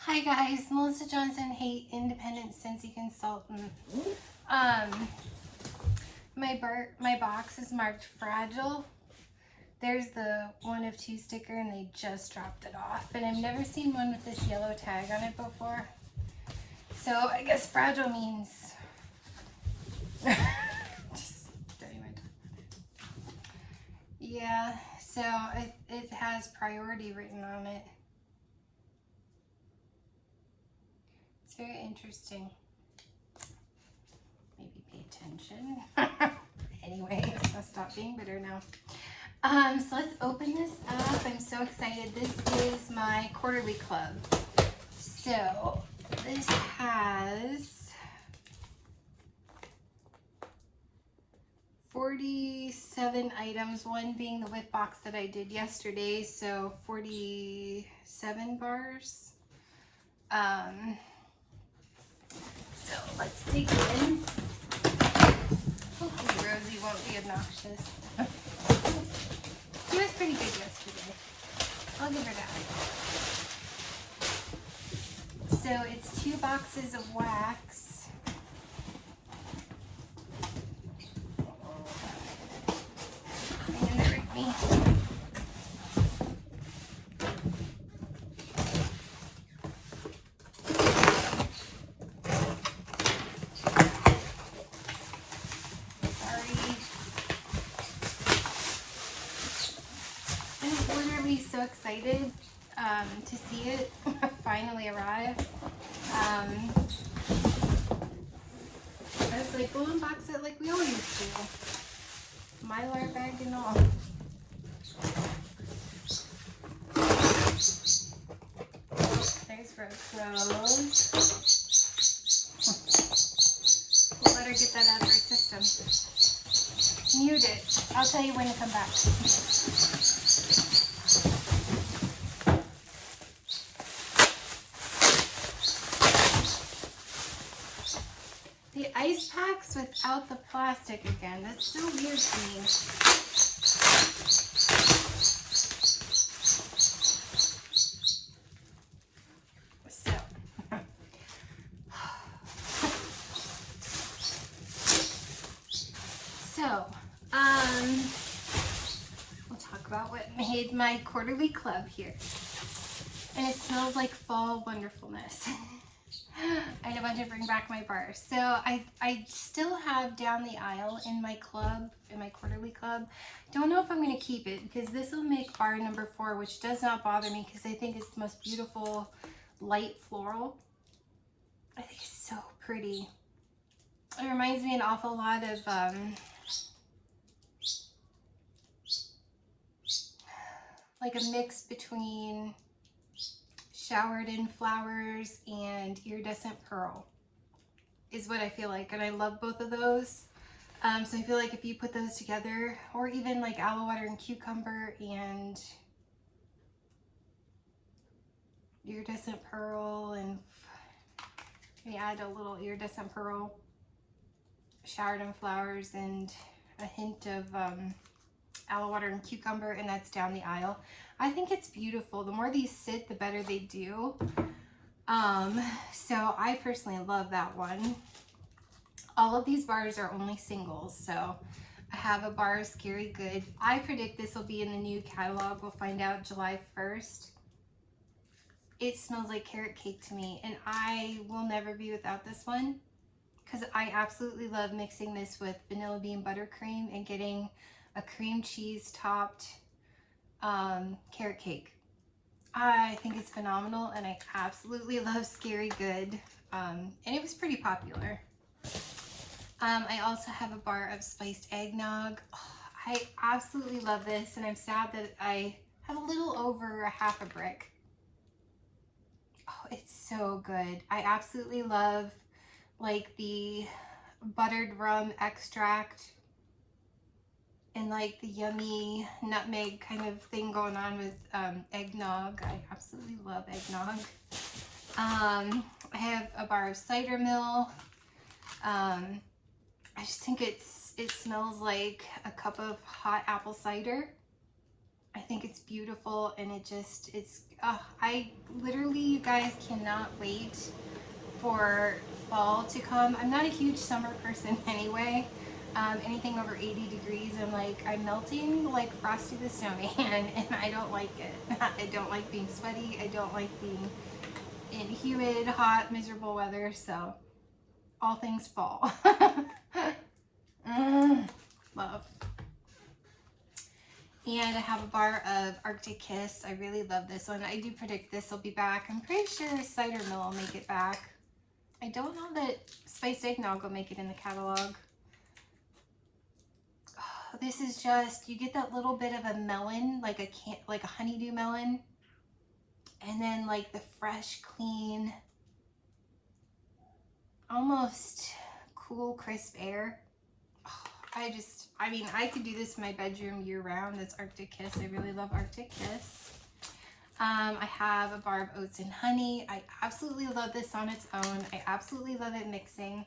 Hi guys, Melissa Johnson, Hate Independent Scentsy Consultant. My box is marked fragile. There's the 1 of 2 sticker and they just dropped it off. And I've never seen one with this yellow tag on it before. So I guess fragile means just don't even talk about it. Yeah, so it has priority written on it. It's very interesting. Maybe pay attention. Anyway, so stop being bitter now. So let's open this up. I'm so excited. This is my quarterly club. So this has 47 items, one being the whip box that I did yesterday, so 47 bars. So let's dig in. Hopefully Rosie won't be obnoxious. She was pretty good yesterday. I'll give her that. So it's 2 boxes of wax. Hang in there with me. So excited to see it finally arrive. I was like, we'll unbox it like we always do. Mylar bag and all. There's Rose. We'll let her get that out of her system. Mute it. I'll tell you when to come back. The ice packs without the plastic again. That's so weird to me. So, we'll talk about what made my quarterly club here. And it smells like fall wonderfulness. I had a bunch of bring back my bars. So I still have down the aisle in my club, in my quarterly club. Don't know if I'm going to keep it because this will make bar number 4, which does not bother me because I think it's the most beautiful light floral. I think it's so pretty. It reminds me an awful lot of like a mix between Showered in Flowers and Iridescent Pearl is what I feel like, and I love both of those. So I feel like if you put those together, or even like Aloe Water and Cucumber and Iridescent Pearl, and maybe add a little Iridescent Pearl, Showered in Flowers, and a hint of Aloe Water and Cucumber, and that's down the aisle. I think it's beautiful. The more these sit, the better they do. So I personally love that one. All of these bars are only singles, so I have a bar of Scary Good. I predict this will be in the new catalog. We'll find out July 1st. It smells like carrot cake to me, and I will never be without this one because I absolutely love mixing this with vanilla bean buttercream and getting a cream cheese topped carrot cake. I think it's phenomenal, and I absolutely love Scary Good, and it was pretty popular. I also have a bar of spiced eggnog. Oh, I absolutely love this, and I'm sad that I have a little over a half a brick. Oh, it's so good. I absolutely love like the buttered rum extract and like the yummy nutmeg kind of thing going on with eggnog. I absolutely love eggnog. I have a bar of cider mill. I just think it smells like a cup of hot apple cider. I think it's beautiful, and I literally, you guys, cannot wait for fall to come. I'm not a huge summer person anyway. Anything over 80 degrees, I'm melting like Frosty the Snowman, and I don't like it. I don't like being sweaty. I don't like being in humid, hot, miserable weather. So all things fall. Love. And I have a bar of Arctic Kiss. I really love this one. I do predict this will be back. I'm pretty sure Cider Mill will make it back. I don't know that Spiced Eggnog will make it in the catalog. Oh, this is just, you get that little bit of a melon, like a honeydew melon. And then like the fresh, clean, almost cool, crisp air. I could do this in my bedroom year round. That's Arctic Kiss. I really love Arctic Kiss. I have a bar of oats and honey. I absolutely love this on its own. I absolutely love it mixing.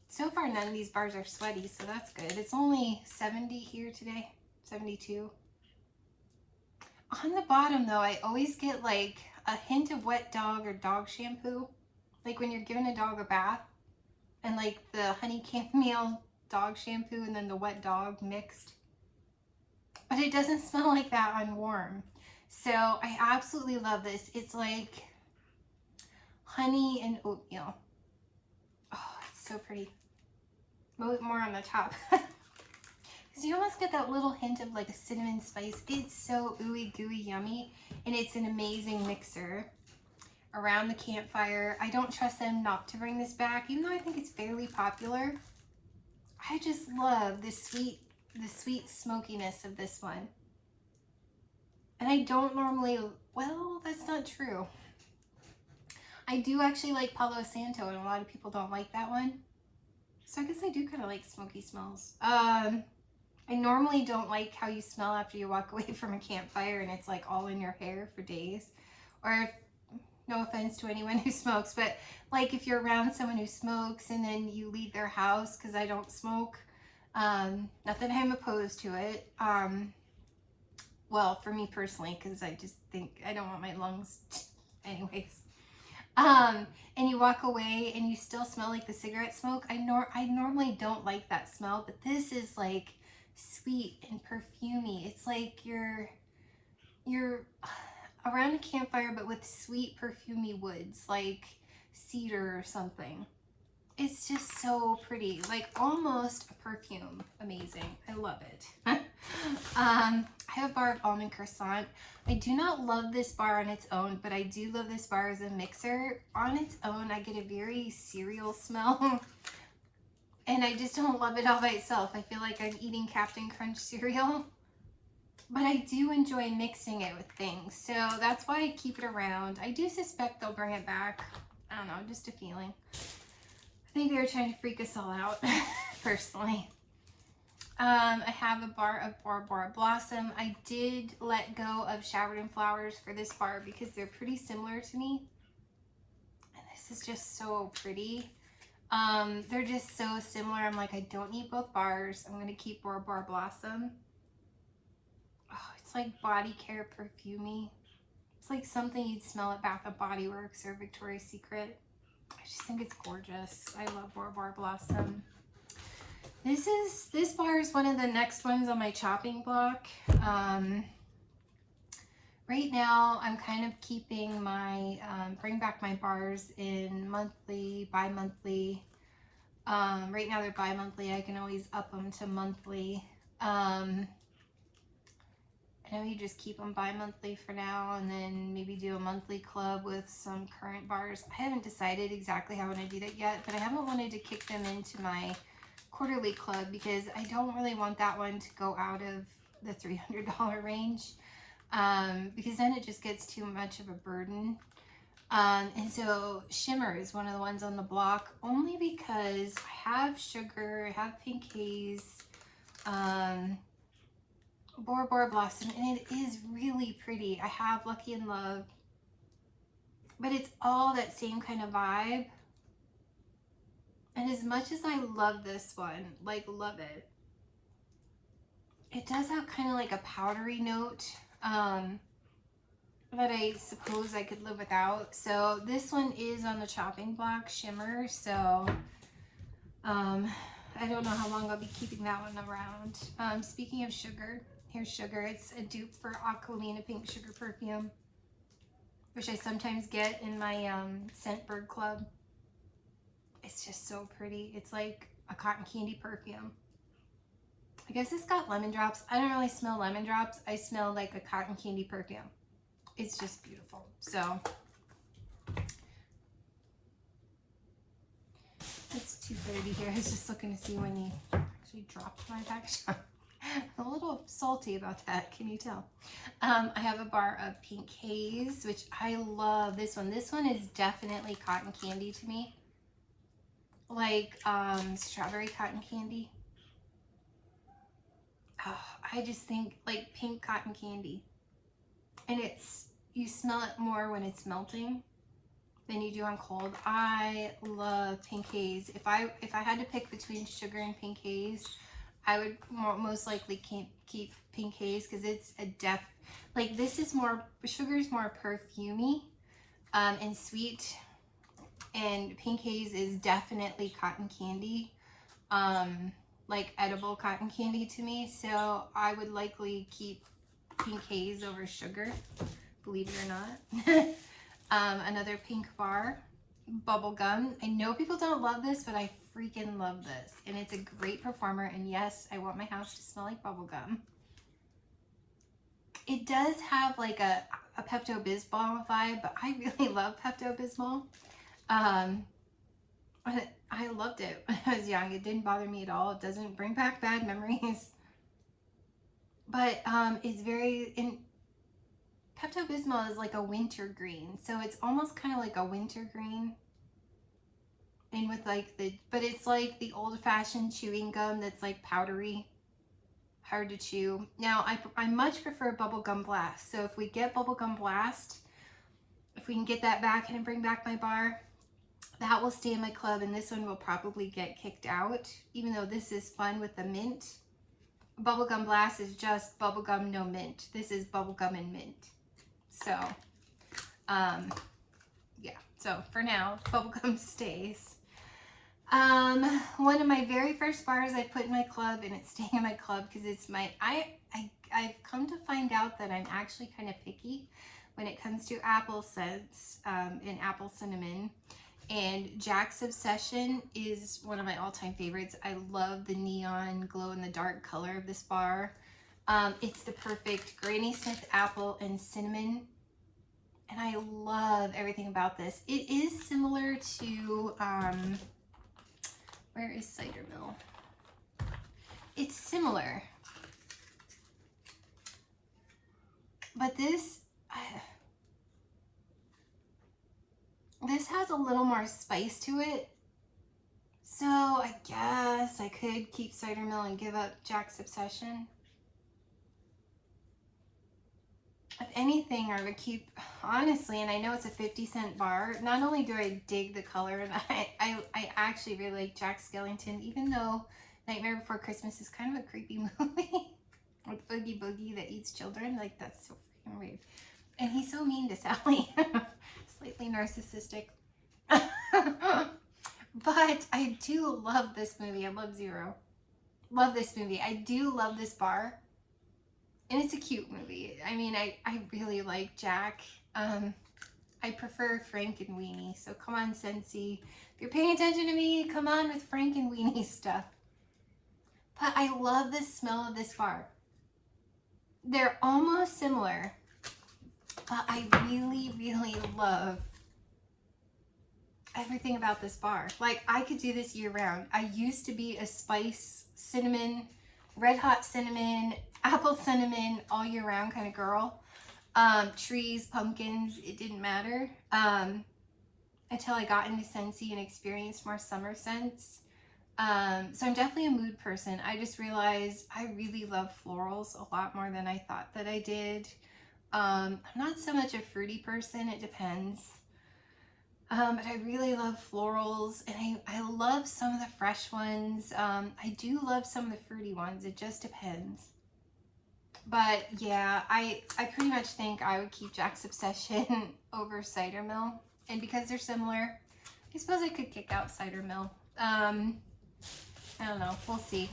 So far, none of these bars are sweaty, so that's good. It's only 70 here today, 72. On the bottom, though, I always get like a hint of wet dog or dog shampoo. Like when you're giving a dog a bath, and like the honey chamomile dog shampoo and then the wet dog mixed. But it doesn't smell like that on warm. So I absolutely love this. It's like honey and oatmeal. Oh, it's so pretty. More on the top. Because you almost get that little hint of like a cinnamon spice. It's so ooey gooey yummy, and it's an amazing mixer. Around the campfire. I don't trust them not to bring this back, even though I think it's fairly popular. I just love the sweet smokiness of this one. And I don't normally, well, that's not true. I do actually like Palo Santo, and a lot of people don't like that one. So I guess I do kind of like smoky smells. I normally don't like how you smell after you walk away from a campfire and it's like all in your hair for days. Or no offense to anyone who smokes, but like if you're around someone who smokes and then you leave their house, because I don't smoke, not that I'm opposed to it. Well, for me personally, because I just think I don't want my lungs, anyways. And you walk away and you still smell like the cigarette smoke. I normally don't like that smell, but this is like sweet and perfumey. It's like you're around a campfire, but with sweet perfumey woods, like cedar or something. It's just so pretty, like almost a perfume. Amazing. I love it. I have a bar of almond croissant. I do not love this bar on its own, but I do love this bar as a mixer. On its own, I get a very cereal smell. And I just don't love it all by itself. I feel like I'm eating Captain Crunch cereal. But I do enjoy mixing it with things. So that's why I keep it around. I do suspect they'll bring it back. I don't know, just a feeling. I think they were trying to freak us all out, personally. I have a bar of Bora Bora Blossom. I did let go of Showered in Flowers for this bar because they're pretty similar to me. And this is just so pretty. They're just so similar. I'm like, I don't need both bars. I'm going to keep Bora Bora Blossom. Oh, it's like body care perfumey. It's like something you'd smell at Bath & Body Works or Victoria's Secret. I just think it's gorgeous. I love Bora Bora Blossom. This bar is one of the next ones on my chopping block. Right now, I'm kind of keeping my, bring back my bars in monthly, bi-monthly. Right now they're bi-monthly. I can always up them to monthly. I know you just keep them bi-monthly for now, and then maybe do a monthly club with some current bars. I haven't decided exactly how I want to do that yet, but I haven't wanted to kick them into my quarterly club because I don't really want that one to go out of the $300 range, because then it just gets too much of a burden. And so Shimmer is one of the ones on the block, only because I have Sugar, I have Pink Haze, Bora Bora Blossom, and it is really pretty. I have Lucky in Love, but it's all that same kind of vibe. And as much as I love this one, like love it, it does have kind of like a powdery note that I suppose I could live without. So this one is on the chopping block shimmer. So I don't know how long I'll be keeping that one around. Speaking of sugar, here's sugar. It's a dupe for Aquilina Pink Sugar Perfume, which I sometimes get in my Scentbird Club. It's just so pretty. It's like a cotton candy perfume. I guess it's got lemon drops. I don't really smell lemon drops. I smell like a cotton candy perfume. It's just beautiful. So it's 2:30 here. I was just looking to see when you actually dropped my package. I'm a little salty about that, can you tell? I have a bar of Pink Haze, which I love. This one is definitely cotton candy to me, like strawberry cotton candy. Oh, I just think like pink cotton candy, and you smell it more when it's melting than you do on cold. I love Pink Haze. If I had to pick between sugar and Pink Haze, I would most likely keep Pink Haze, because it's a like this is more, sugar's more perfumey and sweet, and Pink Haze is definitely cotton candy, like edible cotton candy to me. So I would likely keep Pink Haze over sugar, believe it or not. Another pink bar, Bubblegum. I know people don't love this, but I freaking love this, and it's a great performer. And yes, I want my house to smell like bubblegum. It does have like a Pepto-Bismol vibe, but I really love Pepto-Bismol. I loved it when I was young. It didn't bother me at all. It doesn't bring back bad memories. But it's very, Pepto-Bismol is like a winter green, so it's almost kind of like a winter green. And with like but it's like the old-fashioned chewing gum that's like powdery, hard to chew. Now, I much prefer Bubblegum Blast. So if we get Bubblegum Blast, if we can get that back and bring back my bar, that will stay in my club, and this one will probably get kicked out, even though this is fun with the mint. Bubblegum Blast is just bubblegum, no mint. This is bubblegum and mint. So, yeah. So for now, bubblegum stays. One of my very first bars I put in my club, and it's staying in my club because it's my, I've come to find out that I'm actually kind of picky when it comes to apple scents, and apple cinnamon. And Jack's Obsession is one of my all-time favorites. I love the neon glow-in-the-dark color of this bar. It's the perfect Granny Smith apple and cinnamon, and I love everything about this. It is similar to, where is Cider Mill? It's similar, but this has a little more spice to it. So I guess I could keep Cider Mill and give up Jack's Obsession. If anything, I would keep, honestly, and I know it's a 50-cent bar, not only do I dig the color, and I actually really like Jack Skellington, even though Nightmare Before Christmas is kind of a creepy movie with Oogie Boogie that eats children. Like, that's so freaking weird. And he's so mean to Sally. Slightly narcissistic. But I do love this movie. I love Zero. Love this movie. I do love this bar. And it's a cute movie. I mean, I really like Jack. I prefer Frank and Weenie. So come on, Scentsy. If you're paying attention to me, come on with Frank and Weenie stuff. But I love the smell of this bar. They're almost similar. But I really, really love everything about this bar. Like, I could do this year round. I used to be a spice, cinnamon, red hot cinnamon, apple cinnamon, all year round kind of girl. Trees, pumpkins, it didn't matter. Until I got into Scentsy and experienced more summer scents. So I'm definitely a mood person. I just realized I really love florals a lot more than I thought that I did. I'm not so much a fruity person, it depends. But I really love florals, and I love some of the fresh ones. I do love some of the fruity ones, it just depends. But yeah, I pretty much think I would keep Jack's Obsession over Cider Mill. And because they're similar, I suppose I could kick out Cider Mill. I don't know. We'll see.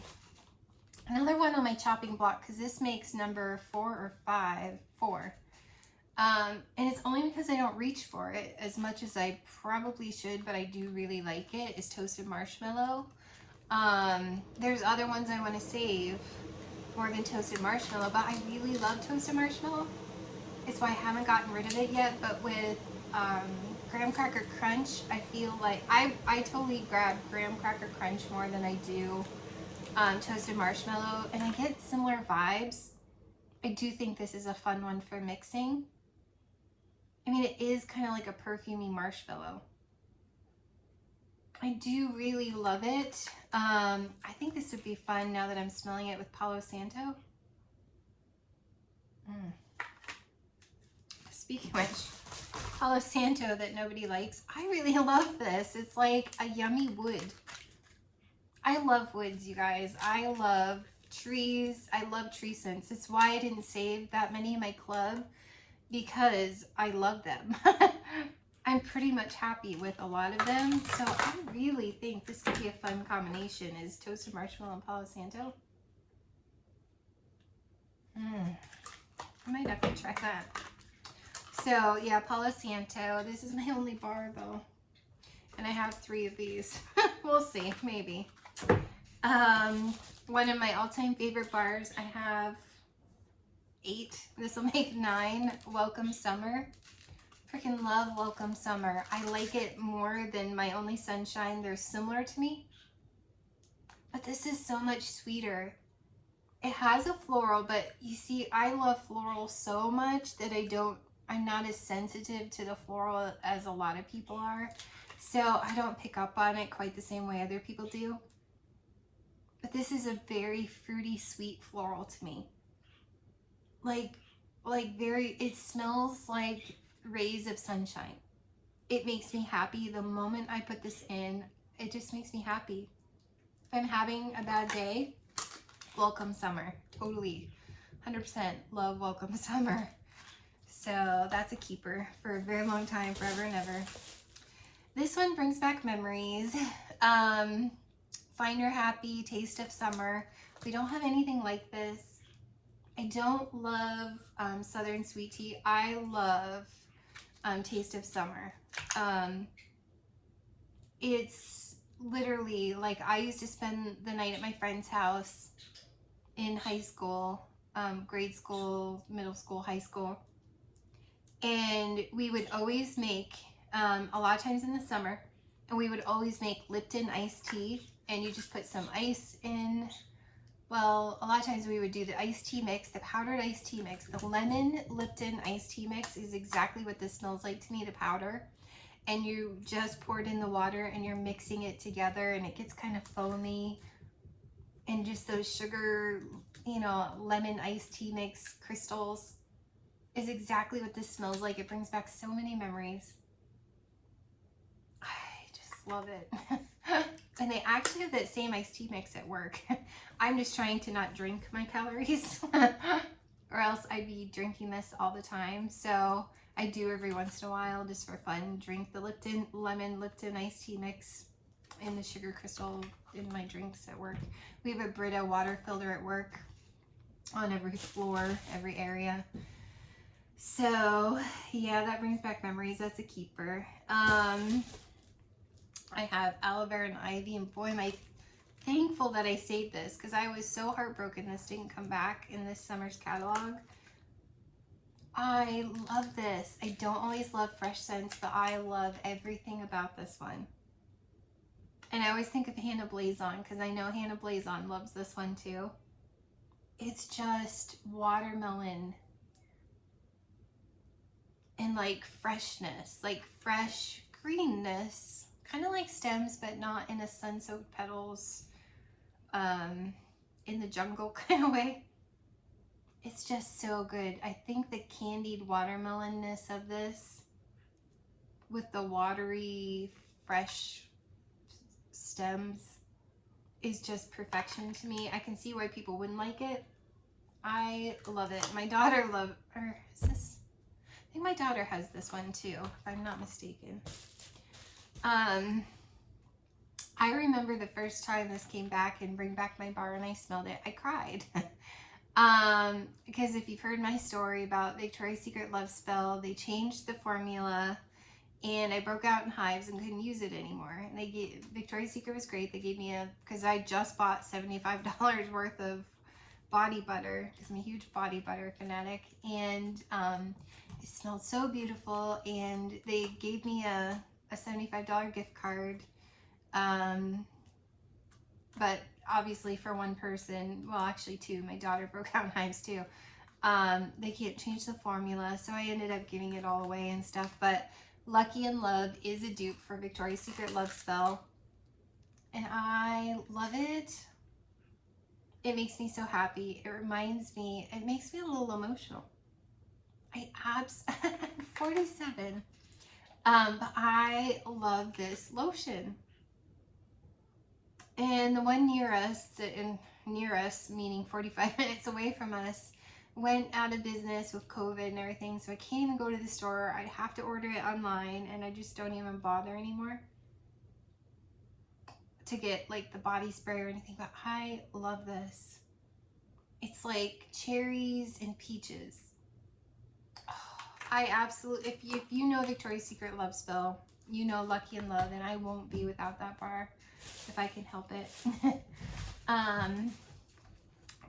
Another one on my chopping block, because this makes number 4 or 5. 4. And it's only because I don't reach for it as much as I probably should, but I do really like it, is Toasted Marshmallow. There's other ones I want to save more than Toasted Marshmallow, but I really love Toasted Marshmallow. It's why I haven't gotten rid of it yet, but with Graham Cracker Crunch, I feel like I totally grab Graham Cracker Crunch more than I do Toasted Marshmallow, and I get similar vibes. I do think this is a fun one for mixing. I mean, it is kind of like a perfumey marshmallow. I do really love it. I think this would be fun now that I'm smelling it with Palo Santo. Speaking of which, Palo Santo that nobody likes, I really love this. It's like a yummy wood. I love woods, you guys. I love trees. I love tree scents. It's why I didn't save that many in my club, because I love them. I'm pretty much happy with a lot of them. So I really think this could be a fun combination, is Toasted Marshmallow and Palo Santo. I might have to try that. So yeah, Palo Santo. This is my only bar though. And I have 3 of these. We'll see, maybe. One of my all-time favorite bars, I have 8. This will make 9. Welcome Summer. Freaking love Welcome Summer. I like it more than My Only Sunshine. They're similar to me, but this is so much sweeter. It has a floral, but you see, I love floral so much that I'm not as sensitive to the floral as a lot of people are. So I don't pick up on it quite the same way other people do. But this is a very fruity, sweet floral to me. Like it smells like rays of sunshine. It makes me happy the moment I put this in. It just makes me happy. If I'm having a bad day, Welcome Summer. Totally. 100% love Welcome Summer. So that's a keeper for a very long time, forever and ever. This one brings back memories. Find Your Happy, Taste of Summer. We don't have anything like this. I don't love Southern Sweet Tea. I love Taste of Summer. It's literally like, I used to spend the night at my friend's house in high school, grade school, middle school, high school. And we would always make, a lot of times in the summer, and we would always make Lipton iced tea, and you just put some ice in. Well, a lot of times we would do the iced tea mix, the powdered iced tea mix. The lemon Lipton iced tea mix is exactly what this smells like to me, the powder. And you just pour it in the water and you're mixing it together, and it gets kind of foamy. And just those sugar, you know, lemon iced tea mix crystals is exactly what this smells like. It brings back so many memories. I just love it. And they actually have that same iced tea mix at work. I'm just trying to not drink my calories or else I'd be drinking this all the time. So I do every once in a while, just for fun, drink the lemon Lipton iced tea mix in the sugar crystal in my drinks at work. We have a Brita water filter at work on every floor, every area. So yeah, that brings back memories. That's a keeper. I have aloe vera and ivy, and boy, am I thankful that I saved this, because I was so heartbroken this didn't come back in this summer's catalog. I love this. I don't always love fresh scents, but I love everything about this one. And I always think of Hannah Blazon, because I know Hannah Blazon loves this one too. It's just watermelon and like freshness, like fresh greenness. Kind of like stems, but not in a sun-soaked petals, in the jungle kind of way. It's just so good. I think the candied watermelonness of this with the watery, fresh stems is just perfection to me. I can see why people wouldn't like it. I love it. My daughter or is this, I think my daughter has this one too, if I'm not mistaken. I remember the first time this came back and Bring Back My Bar and I smelled it, I cried. Because if you've heard my story about Victoria's Secret Love Spell, they changed the formula and I broke out in hives and couldn't use it anymore. And Victoria's Secret was great. They gave me because I just bought $75 worth of body butter because I'm a huge body butter fanatic, and it smelled so beautiful, and they gave me a $75 gift card, but obviously for one person, well actually two, my daughter broke out in hives too. They can't change the formula, so I ended up giving it all away and stuff. But Lucky and Love is a dupe for Victoria's Secret Love Spell, and I love it. It makes me so happy. It makes me a little emotional. I'm 47. But I love this lotion. And the one near us meaning 45 minutes away from us, went out of business with COVID and everything, so I can't even go to the store. I'd have to order it online, and I just don't even bother anymore to get like the body spray or anything. But I love this. It's like cherries and peaches. Oh, I absolutely, if you know Victoria's Secret Love Spell, you know Lucky and Love, and I won't be without that bar if I can help it.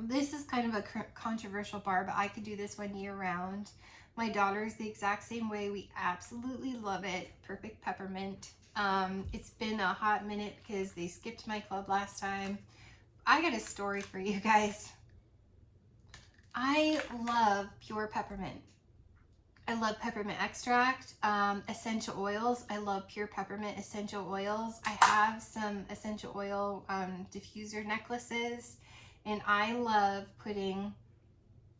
This is kind of a controversial bar, but I could do this one year round. My daughter's the exact same way. We absolutely love it. Perfect Peppermint. It's been a hot minute because they skipped my club last time. I got a story for you guys. I love pure peppermint. I love peppermint extract, essential oils. I love pure peppermint essential oils. I have some essential oil diffuser necklaces, and I love putting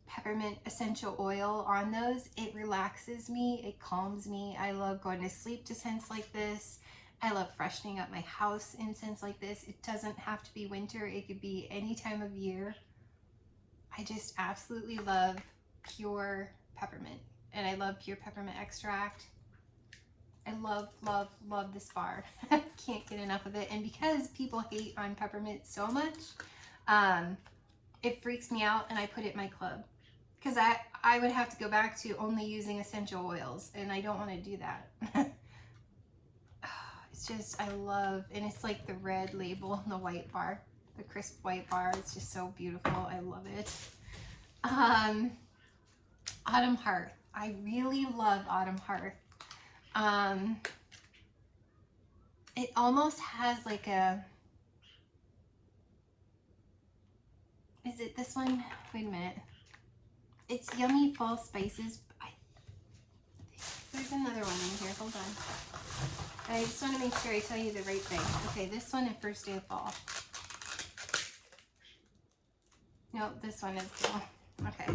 peppermint essential oil on those. It relaxes me, it calms me. I love going to sleep to scents like this. I love freshening up my house in scents like this. It doesn't have to be winter, it could be any time of year. I just absolutely love pure peppermint, and I love pure peppermint extract. I love, love, love this bar. Can't get enough of it. And because people hate on peppermint so much, it freaks me out, and I put it in my club. Because I would have to go back to only using essential oils, and I don't want to do that. It's just, I love, and it's like the red label and the white bar, the crisp white bar. It's just so beautiful. I love it. Autumn Hearth. I really love Autumn Hearth. It almost has like a, is it this one? Wait a minute. It's Yummy Fall Spices. There's another one in here. Hold on. I just want to make sure I tell you the right thing. Okay, this one is First Day of Fall. No, this one is the one. Okay.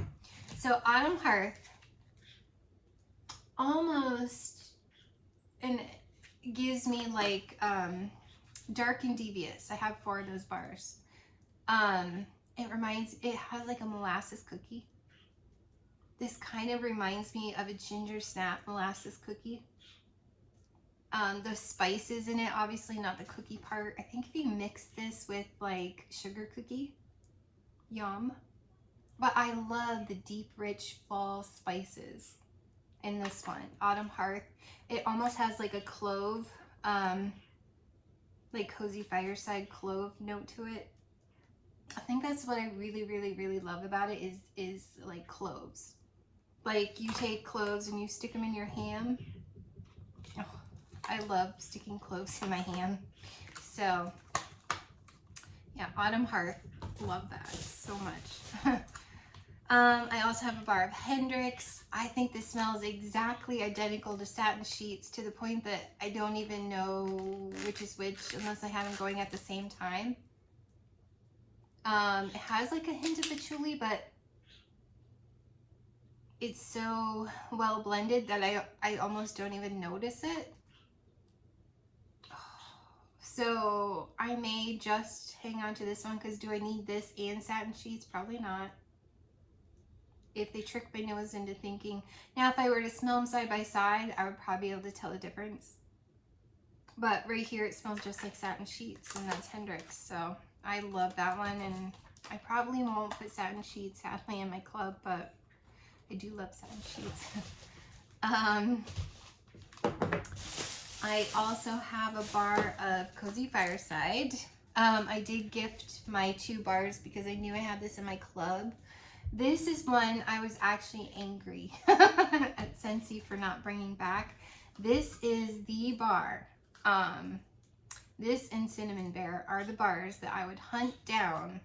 So Autumn Hearth almost, and gives me like Dark and Devious. I have 4 of those bars. It has like a molasses cookie. This kind of reminds me of a ginger snap molasses cookie. The spices in it, obviously not the cookie part. I think if you mix this with like sugar cookie, yum. But I love the deep, rich fall spices in this one, Autumn Hearth. It almost has like a clove, like Cozy Fireside clove note to it. I think that's what I really, really, really love about it is like cloves. Like you take cloves and you stick them in your ham. Oh, I love sticking cloves in my ham. So yeah, Autumn Hearth, love that so much. I also have a bar of Hendrix. I think this smells exactly identical to Satin Sheets, to the point that I don't even know which is which unless I have them going at the same time. It has like a hint of patchouli, but it's so well blended that I almost don't even notice it. So I may just hang on to this one, because do I need this and Satin Sheets? Probably not. if they trick my nose into thinking. Now, if I were to smell them side by side, I would probably be able to tell the difference. But right here, it smells just like satin sheets, and that's Hendrix. So I love that one, and I probably won't put satin sheets sadly in my club, but I do love satin sheets. I also have a bar of Cozy Fireside. I did gift my 2 bars because I knew I had this in my club. This is one I was actually angry at Scentsy for not bringing back. This is the bar. This and Cinnamon Bear are the bars that I would hunt down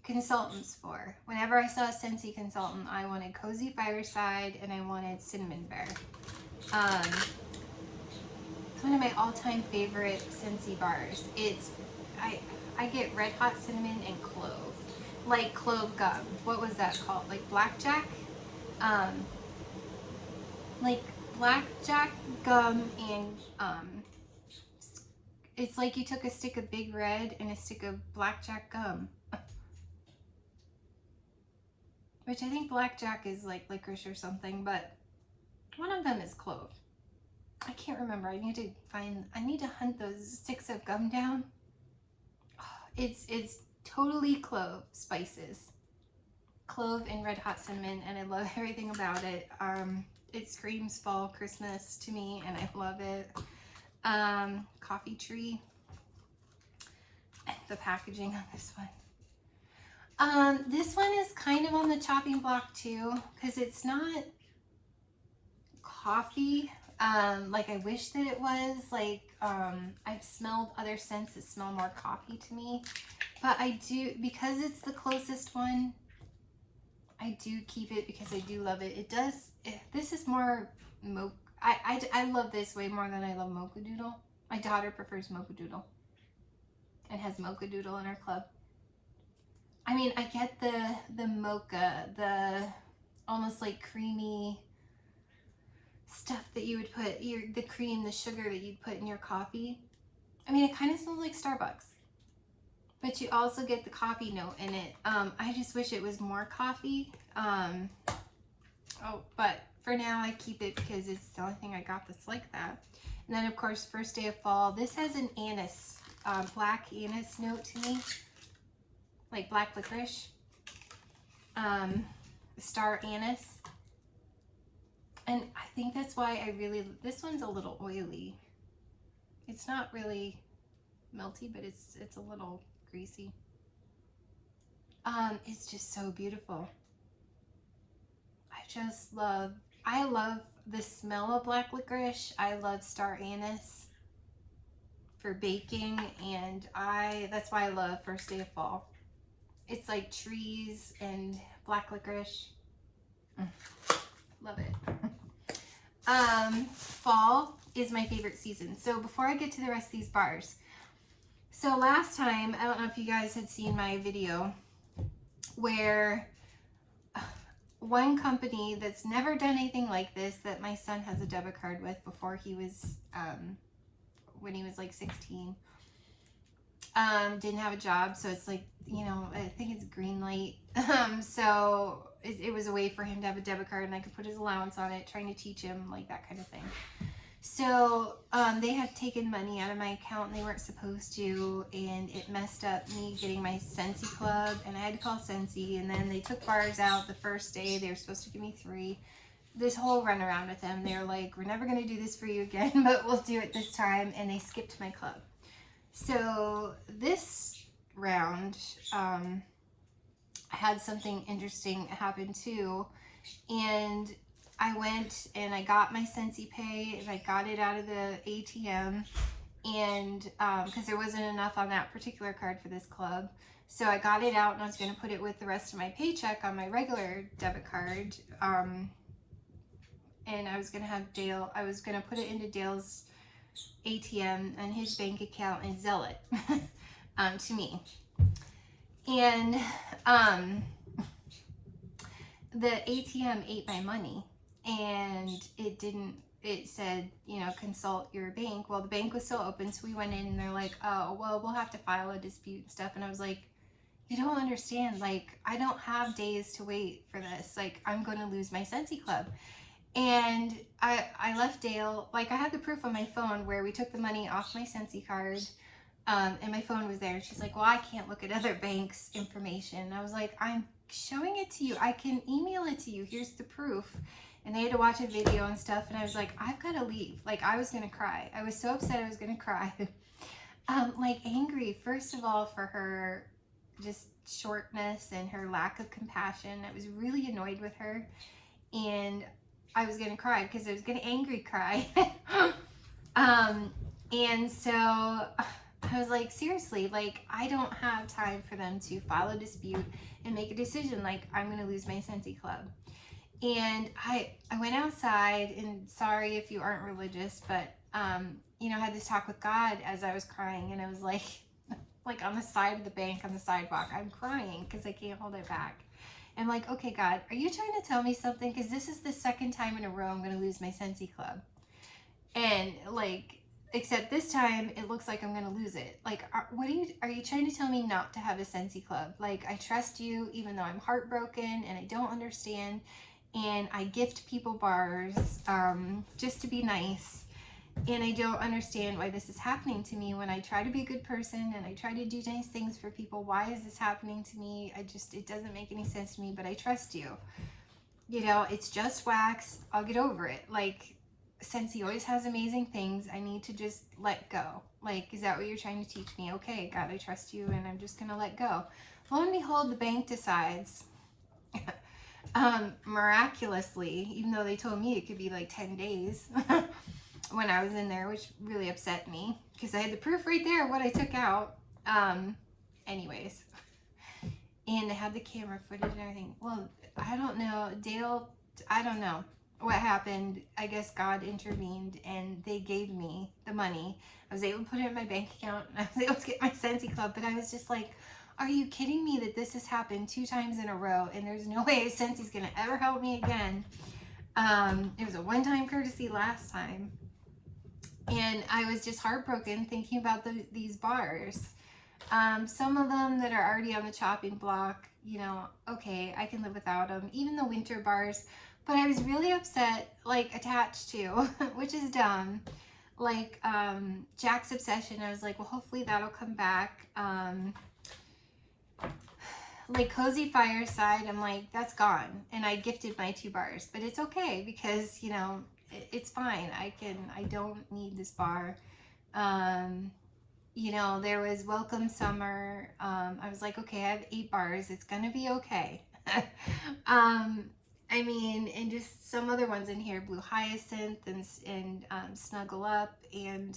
consultants for. Whenever I saw a Scentsy consultant, I wanted Cozy Fireside and I wanted Cinnamon Bear. It's one of my all-time favorite Scentsy bars. It's I get red hot cinnamon and clove, like clove gum. What was that called? Like blackjack, like blackjack gum, and it's like you took a stick of Big Red and a stick of blackjack gum. Which I think blackjack is like licorice or something, but one of them is clove. I can't remember. I need to hunt those sticks of gum down. It's totally clove spices. Clove and red hot cinnamon, and I love everything about it. It screams fall, Christmas to me, and I love it. Coffee tree. The packaging on this one. This one is kind of on the chopping block too, because it's not coffee like I wish that it was. Like I've smelled other scents that smell more coffee to me, but I do, because it's the closest one, I do keep it because I do love it. This is more mocha. I love this way more than I love Mocha Doodle. My daughter prefers Mocha Doodle and has Mocha Doodle in her club. I mean, I get the mocha, the almost like creamy stuff that you would put, the cream, the sugar that you'd put in your coffee. I mean, it kind of smells like Starbucks, but you also get the coffee note in it. I just wish it was more coffee. But for now I keep it because it's the only thing I got that's like that. And then of course, first day of fall, this has an anise, black anise note to me, like black licorice, star anise. And I think that's why this one's a little oily. It's not really melty, but it's a little greasy. It's just so beautiful. I love the smell of black licorice. I love star anise for baking, and that's why I love first day of fall. It's like trees and black licorice. Love it. Fall is my favorite season. So before I get to the rest of these bars, so last time, I don't know if you guys had seen my video where one company that's never done anything like this, that my son has a debit card with before he was, when he was like 16, didn't have a job. So it's like, you know, I think it's green light. So it was a way for him to have a debit card and I could put his allowance on it, trying to teach him like that kind of thing. So they had taken money out of my account and they weren't supposed to, and it messed up me getting my Scentsy club, and I had to call Scentsy, and then they took bars out the first day. They were supposed to give me 3. This whole run around with them, they were like, we're never going to do this for you again, but we'll do it this time, and they skipped my club. So this round, I had something interesting happen too, and I went and I got my Scentsy Pay and I got it out of the ATM, and because there wasn't enough on that particular card for this club, so I got it out and I was going to put it with the rest of my paycheck on my regular debit card, and I was going to have Dale, I was going to put it into Dale's ATM and his bank account and sell it to me. And the ATM ate my money, and it said, you know, consult your bank. Well, the bank was still open, so we went in and they're like, oh, well, we'll have to file a dispute and stuff. And I was like, you don't understand. Like, I don't have days to wait for this. Like, I'm going to lose my Scentsy Club. And I left Dale, like, I had the proof on my phone where we took the money off my Scentsy card, and my phone was there. And she's like, well, I can't look at other banks' information. And I was like, I'm showing it to you. I can email it to you. Here's the proof. And they had to watch a video and stuff. And I was like, I've got to leave. Like, I was going to cry. I was so upset I was going to cry. Like, angry, first of all, for her just shortness and her lack of compassion. I was really annoyed with her. And I was going to cry because I was going to angry cry. And so I was like, seriously, like, I don't have time for them to file a dispute and make a decision. Like, I'm going to lose my Scentsy Club. And I went outside, and sorry if you aren't religious, but, you know, I had this talk with God as I was crying, and I was like on the side of the bank on the sidewalk, I'm crying because I can't hold it back. I'm like, okay, God, are you trying to tell me something? Because this is the second time in a row I'm going to lose my Scentsy Club. And, like, except this time it looks like I'm going to lose it. Like, are you trying to tell me not to have a Scentsy Club? Like, I trust you even though I'm heartbroken and I don't understand. And I gift people bars just to be nice. And I don't understand why this is happening to me when I try to be a good person and I try to do nice things for people. Why is this happening to me? It doesn't make any sense to me, but I trust you. You know, it's just wax. I'll get over it. Like, Scentsy always has amazing things. I need to just let go. Like, is that what you're trying to teach me? Okay, God, I trust you, and I'm just going to let go. Lo and behold, the bank decides, miraculously, even though they told me it could be like 10 days when I was in there, which really upset me because I had the proof right there of what I took out. Anyways, and they had the camera footage and everything. Well, I don't know, Dale, I don't know what happened. I guess God intervened and they gave me the money. I was able to put it in my bank account and I was able to get my Scentsy Club, but I was just like, are you kidding me that this has happened 2 times in a row and there's no way Scentsy's gonna ever help me again? It was a one-time courtesy last time. And I was just heartbroken thinking about these bars. Some of them that are already on the chopping block, you know, okay, I can live without them. Even the winter bars. But I was really upset, like, attached to, which is dumb. Like, Jack's Obsession, I was like, well, hopefully that'll come back. Like, Cozy Fireside, I'm like, that's gone. And I gifted my 2 bars. But it's okay because, you know, it's fine. I don't need this bar. You know, there was Welcome Summer. I was like, okay, I have 8 bars. It's gonna be okay. I mean, and just some other ones in here, Blue Hyacinth and Snuggle Up. And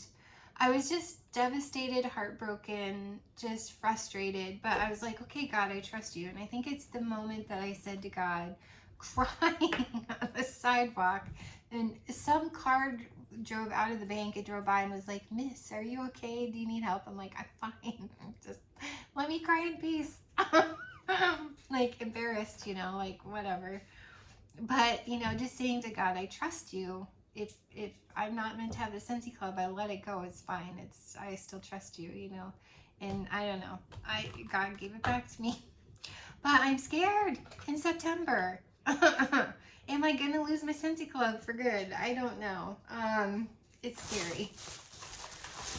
I was just devastated, heartbroken, just frustrated. But I was like, okay, God, I trust you. And I think it's the moment that I said to God, crying on the sidewalk, and some car drove out of the bank and drove by and was like, Miss, are you okay? Do you need help? I'm like, I'm fine. Just let me cry in peace. Like, embarrassed, you know, like, whatever. But, you know, just saying to God, I trust you. If I'm not meant to have the Scentsy Club, I let it go. It's fine. I still trust you, you know. And I don't know. God gave it back to me. But I'm scared in September. Am I gonna lose my Scentsy Club for good? I don't know. It's scary.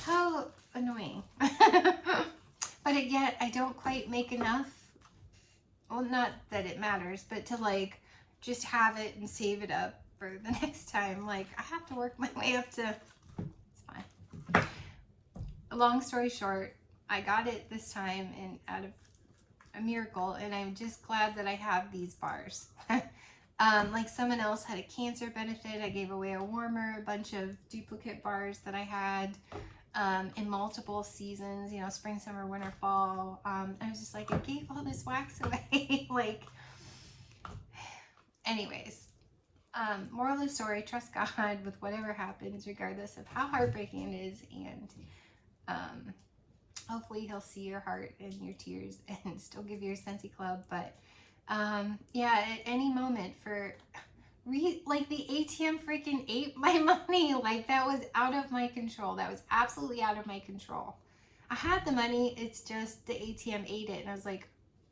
How annoying. But yet I don't quite make enough. Well, not that it matters, but to, like, just have it and save it up for the next time. Like, I have to work my way up to, it's fine. Long story short, I got it this time and out of a miracle, and I'm just glad that I have these bars. Like, someone else had a cancer benefit. I gave away a warmer, a bunch of duplicate bars that I had in multiple seasons, you know, spring, summer, winter, fall. I was just like, I gave all this wax away. Like, anyways, moral of the story, trust God with whatever happens, regardless of how heartbreaking it is, and hopefully he'll see your heart and your tears and still give you your Scentsy Club. But yeah, at any moment like, the ATM freaking ate my money. Like, that was out of my control. That was absolutely out of my control. I had the money, it's just the ATM ate it, and I was like,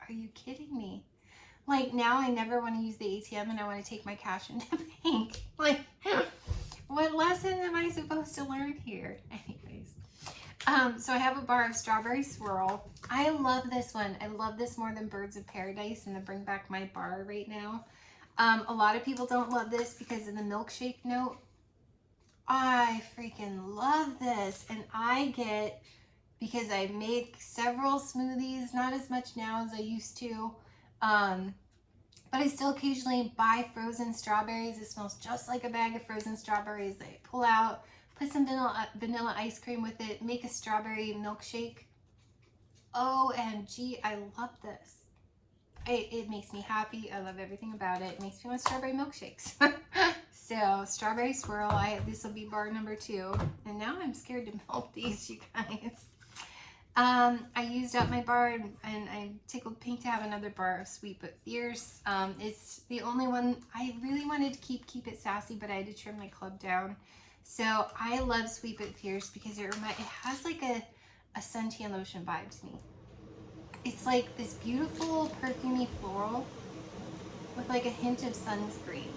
are you kidding me? Like, now I never want to use the ATM and I want to take my cash into the bank. Like, what lesson am I supposed to learn here? Anyways, so I have a bar of Strawberry Swirl. I love this one. I love this more than Birds of Paradise and the Bring Back My Bar right now. A lot of people don't love this because of the milkshake note. I freaking love this. And I get, because I make several smoothies, not as much now as I used to, but I still occasionally buy frozen strawberries. It smells just like a bag of frozen strawberries that I pull out, put some vanilla ice cream with it, make a strawberry milkshake. OMG, I love this. It makes me happy. I love everything about it. It makes me want strawberry milkshakes. So, Strawberry Swirl, this will be bar number 2. And now I'm scared to melt these, you guys. I used up my bar and I'm tickled pink to have another bar of Sweet But Fierce. It's the only one. I really wanted to keep it sassy, but I had to trim my club down. So I love Sweet But Fierce because it has like a suntan lotion vibe to me. It's like this beautiful perfumey floral with like a hint of sunscreen.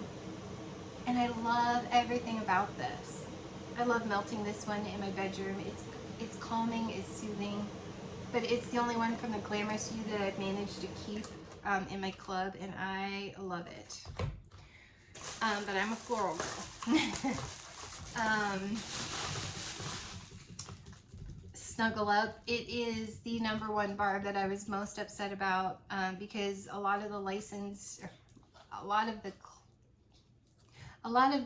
And I love everything about this. I love melting this one in my bedroom. It's calming, it's soothing, but it's the only one from the Glamorous You that I've managed to keep in my club, and I love it. But I'm a floral girl. Snuggle Up. It is the #1 bar that I was most upset about because a lot of the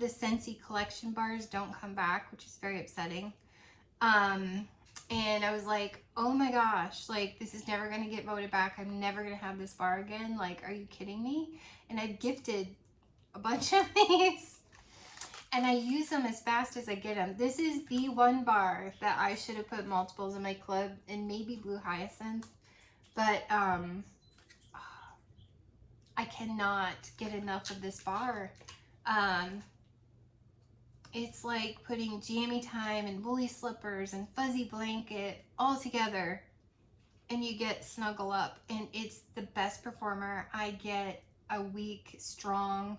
Scentsy collection bars don't come back, which is very upsetting. And I was like, oh my gosh, like this is never gonna get voted back. I'm never gonna have this bar again. Like, are you kidding me? And I've gifted a bunch of these and I use them as fast as I get them. This is the one bar that I should have put multiples in my club, and maybe Blue Hyacinth, but I cannot get enough of this bar. It's like putting Jammy Time and Woolly Slippers and Fuzzy Blanket all together and you get Snuggle Up, and it's the best performer. I get a week strong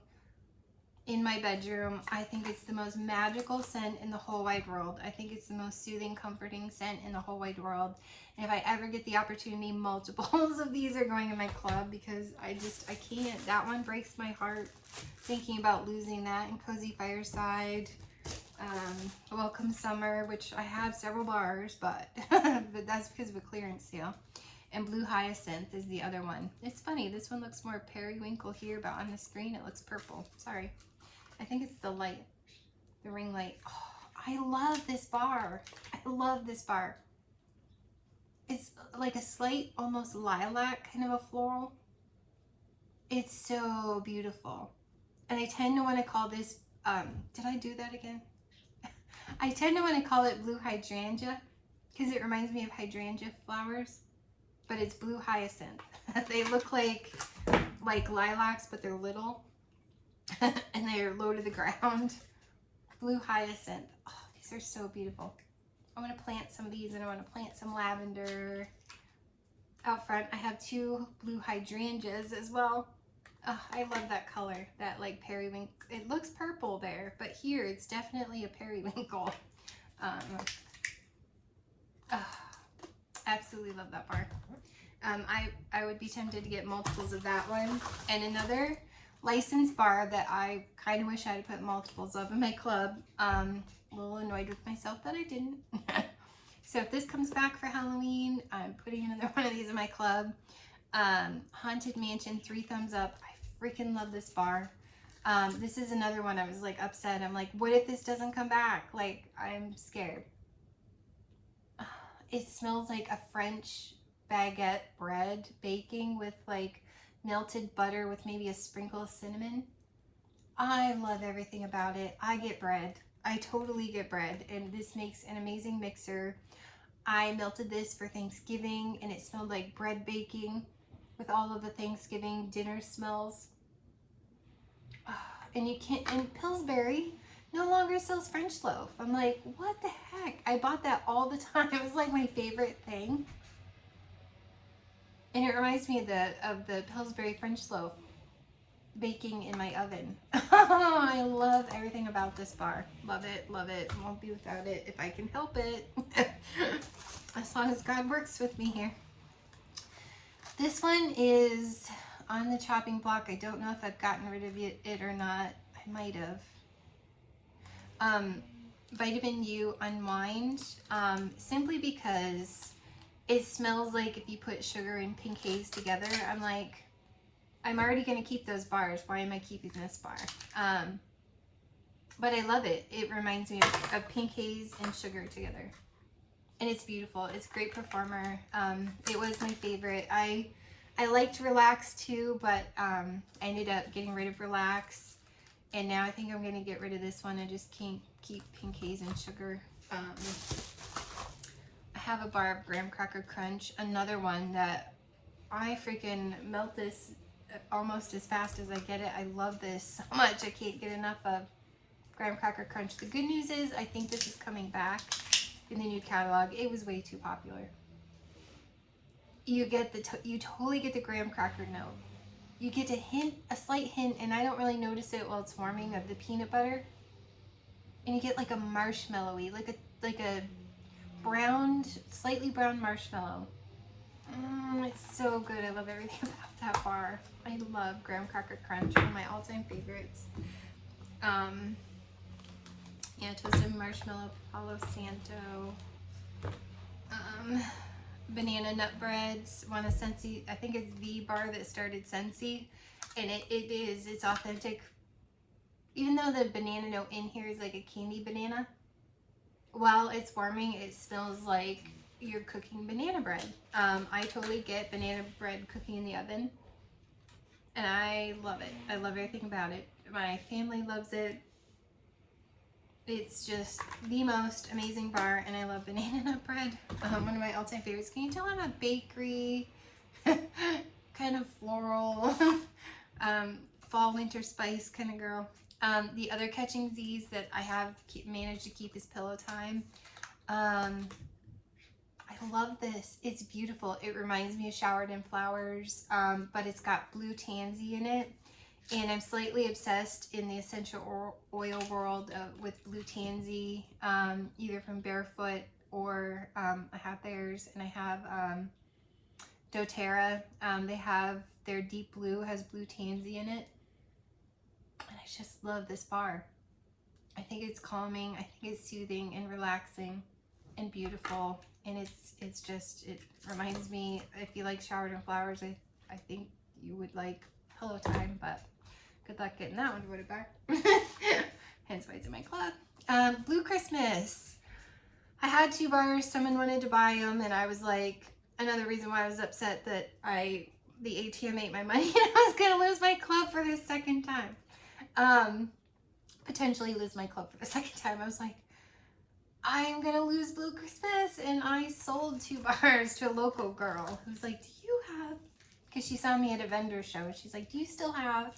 in my bedroom. I think it's the most magical scent in the whole wide world. I think it's the most soothing, comforting scent in the whole wide world. And if I ever get the opportunity, multiples of these are going in my club because I can't. That one breaks my heart thinking about losing that. And Cozy Fireside, Welcome Summer, which I have several bars, but that's because of a clearance sale. And Blue Hyacinth is the other one. It's funny, this one looks more periwinkle here, but on the screen it looks purple. Sorry. I think it's the light, the ring light. Oh, I love this bar. I love this bar. It's like a slight, almost lilac kind of a floral. It's so beautiful. And I tend to want to call this, did I do that again? I tend to want to call it Blue Hydrangea because it reminds me of hydrangea flowers, but it's Blue Hyacinth. They look like lilacs, but they're little. And they're low to the ground. Blue Hyacinth. Oh, these are so beautiful. I want to plant some of these, and I want to plant some lavender out front. I have 2 blue hydrangeas as well. Oh, I love that color, that like periwinkle. It looks purple there, but here it's definitely a periwinkle. Absolutely love that bar. I would be tempted to get multiples of that one. And another licensed bar that I kind of wish I had put multiples of in my club. A little annoyed with myself that I didn't. So if this comes back for Halloween, I'm putting another one of these in my club. Haunted Mansion, 3 thumbs up. I freaking love this bar. This is another one I was like upset. I'm like, what if this doesn't come back? Like, I'm scared. It smells like a French baguette bread baking with like melted butter with maybe a sprinkle of cinnamon. I love everything about it. I get bread. I totally get bread, and this makes an amazing mixer. I melted this for Thanksgiving, and it smelled like bread baking with all of the Thanksgiving dinner smells. And you can't, and Pillsbury no longer sells French loaf. I'm like, what the heck? I bought that all the time. It was like my favorite thing. And it reminds me of the Pillsbury French loaf baking in my oven. I love everything about this bar. Love it, love it. Won't be without it if I can help it. As long as God works with me here. This one is on the chopping block. I don't know if I've gotten rid of it or not. I might have. Vitamin U Unwind, simply because it smells like if you put sugar and pink haze together. I'm like, I'm already going to keep those bars. Why am I keeping this bar? But I love it. It reminds me of pink haze and sugar together. And it's beautiful. It's a great performer. It was my favorite. I liked Relax too, but I ended up getting rid of Relax. And now I think I'm going to get rid of this one and just keep pink haze and sugar. I have a bar of Graham Cracker Crunch. Another one that I freaking melt this almost as fast as I get it. I love this so much. I can't get enough of Graham Cracker Crunch. The good news is I think this is coming back in the new catalog. It was way too popular. You get you totally get the graham cracker note. You get a slight hint, and I don't really notice it while it's warming, of the peanut butter. And you get like a marshmallowy, like a browned, slightly brown marshmallow. It's so good. I love everything about that bar. I love Graham Cracker Crunch, one of my all-time favorites. Yeah, toasted marshmallow, Palo Santo, banana nut breads, one of Scentsy. I think it's the bar that started Scentsy, and it's authentic. Even though the banana note in here is like a candy banana, while it's warming, it smells like you're cooking banana bread. I totally get banana bread cooking in the oven, and I love it. I love everything about it. My family loves it. It's just the most amazing bar, and I love banana nut bread. One of my all-time favorites. Can you tell I'm a bakery, kind of floral, fall, winter spice kind of girl? The other Catching Z's that I have managed to keep is Pillow Time. I love this. It's beautiful. It reminds me of Showered in Flowers, but it's got blue tansy in it. And I'm slightly obsessed in the essential oil world with blue tansy, either from Barefoot or I have theirs, and I have doTERRA. They have their deep blue, has blue tansy in it. And I just love this bar. I think it's calming. I think it's soothing and relaxing and beautiful. And it reminds me, if you like Showered in Flowers, I think you would like Pillow Time, but good luck getting that one to put it back. Hence why it's in my club. Blue Christmas. I had 2 bars. Someone wanted to buy them, and I was like, another reason why I was upset that the ATM ate my money and I was going to lose my club for the second time. Potentially lose my club for the second time. I was like, I'm going to lose Blue Christmas. And I sold 2 bars to a local girl who was like, do you have, because she saw me at a vendor show. She's like, do you still have?